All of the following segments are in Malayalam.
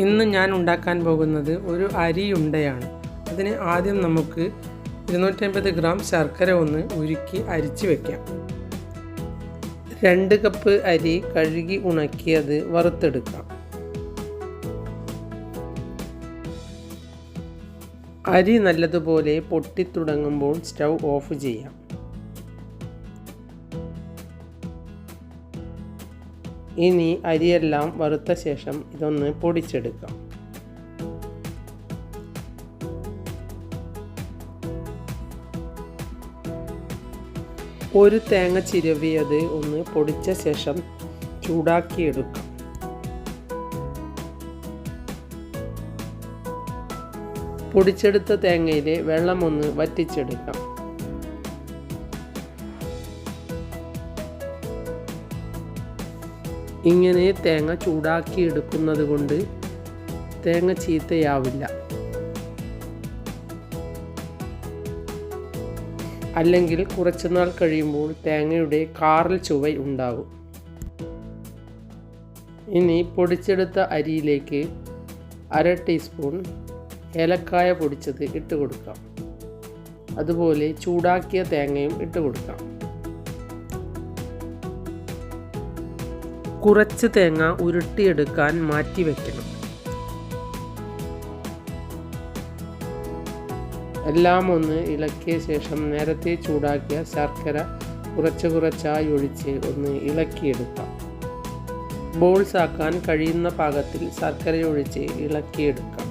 ഇന്ന് ഞാൻ ഉണ്ടാക്കാൻ പോകുന്നത് ഒരു അരിയുണ്ടയാണ്. അതിന് ആദ്യം നമുക്ക് 250 ഗ്രാം ശർക്കര ഒന്ന് ഉരുക്കി അരിച്ച് വയ്ക്കാം. 2 കപ്പ് അരി കഴുകി ഉണക്കിയത് വറുത്തെടുക്കാം. അരി നല്ലതുപോലെ പൊട്ടിത്തുടങ്ങുമ്പോൾ സ്റ്റൗ ഓഫ് ചെയ്യാം. ഇനി അരിയെല്ലാം വറുത്ത ശേഷം ഇതൊന്ന് പൊടിച്ചെടുക്കാം. ഒരു തേങ്ങ ചിരവിയത് ഒന്ന് പൊടിച്ച ശേഷം ചൂടാക്കിയെടുക്കാം. പൊടിച്ചെടുത്ത തേങ്ങയിലെ വെള്ളം ഒന്ന് വറ്റിച്ചെടുക്കാം. ഇങ്ങനെ തേങ്ങ ചൂടാക്കി എടുക്കുന്നത് കൊണ്ട് തേങ്ങ ചീത്തയാവില്ല. അല്ലെങ്കിൽ കുറച്ചുനാൾ കഴിയുമ്പോൾ തേങ്ങയുടെ കാറൽ ചുവ ഉണ്ടാകും. ഇനി പൊടിച്ചെടുത്ത അരിയിലേക്ക് 1/2 ടീസ്പൂൺ ഏലക്കായ പൊടിച്ചത് ഇട്ട് കൊടുക്കാം. അതുപോലെ ചൂടാക്കിയ തേങ്ങയും ഇട്ട് കൊടുക്കാം. കുറച്ച് തേങ്ങ ഉരുട്ടിയെടുക്കാൻ മാറ്റി വയ്ക്കണം. എല്ലാം ഒന്ന് ഇളക്കിയ ശേഷം നേരത്തെ ചൂടാക്കിയ ശർക്കര കുറച്ചായി ഒഴിച്ച് ഒന്ന് ഇളക്കിയെടുക്കാം. ബോൾസ് ആക്കാൻ കഴിയുന്ന പാകത്തിൽ ശർക്കര ഒഴിച്ച് ഇളക്കിയെടുക്കാം.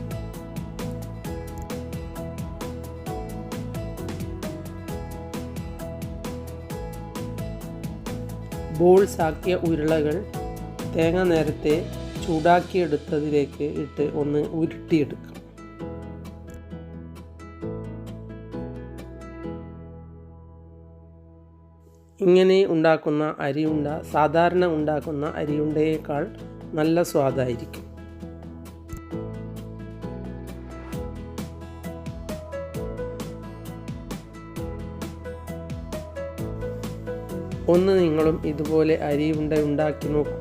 ബോൾസ് ആക്കിയ ഉരുളകൾ തേങ്ങ നേരത്തെ ചൂടാക്കിയെടുത്തതിലേക്ക് ഇട്ട് ഒന്ന് ഉരുട്ടിയെടുക്കാം. ഇങ്ങനെ ഉണ്ടാക്കുന്ന അരിയുണ്ട സാധാരണ ഉണ്ടാക്കുന്ന അരിയുണ്ടയേക്കാൾ നല്ല സ്വാദായിരിക്കും. ഒന്ന് നിങ്ങളും ഇതുപോലെ അരിയുണ്ട ഉണ്ടാക്കി നോക്കൂ.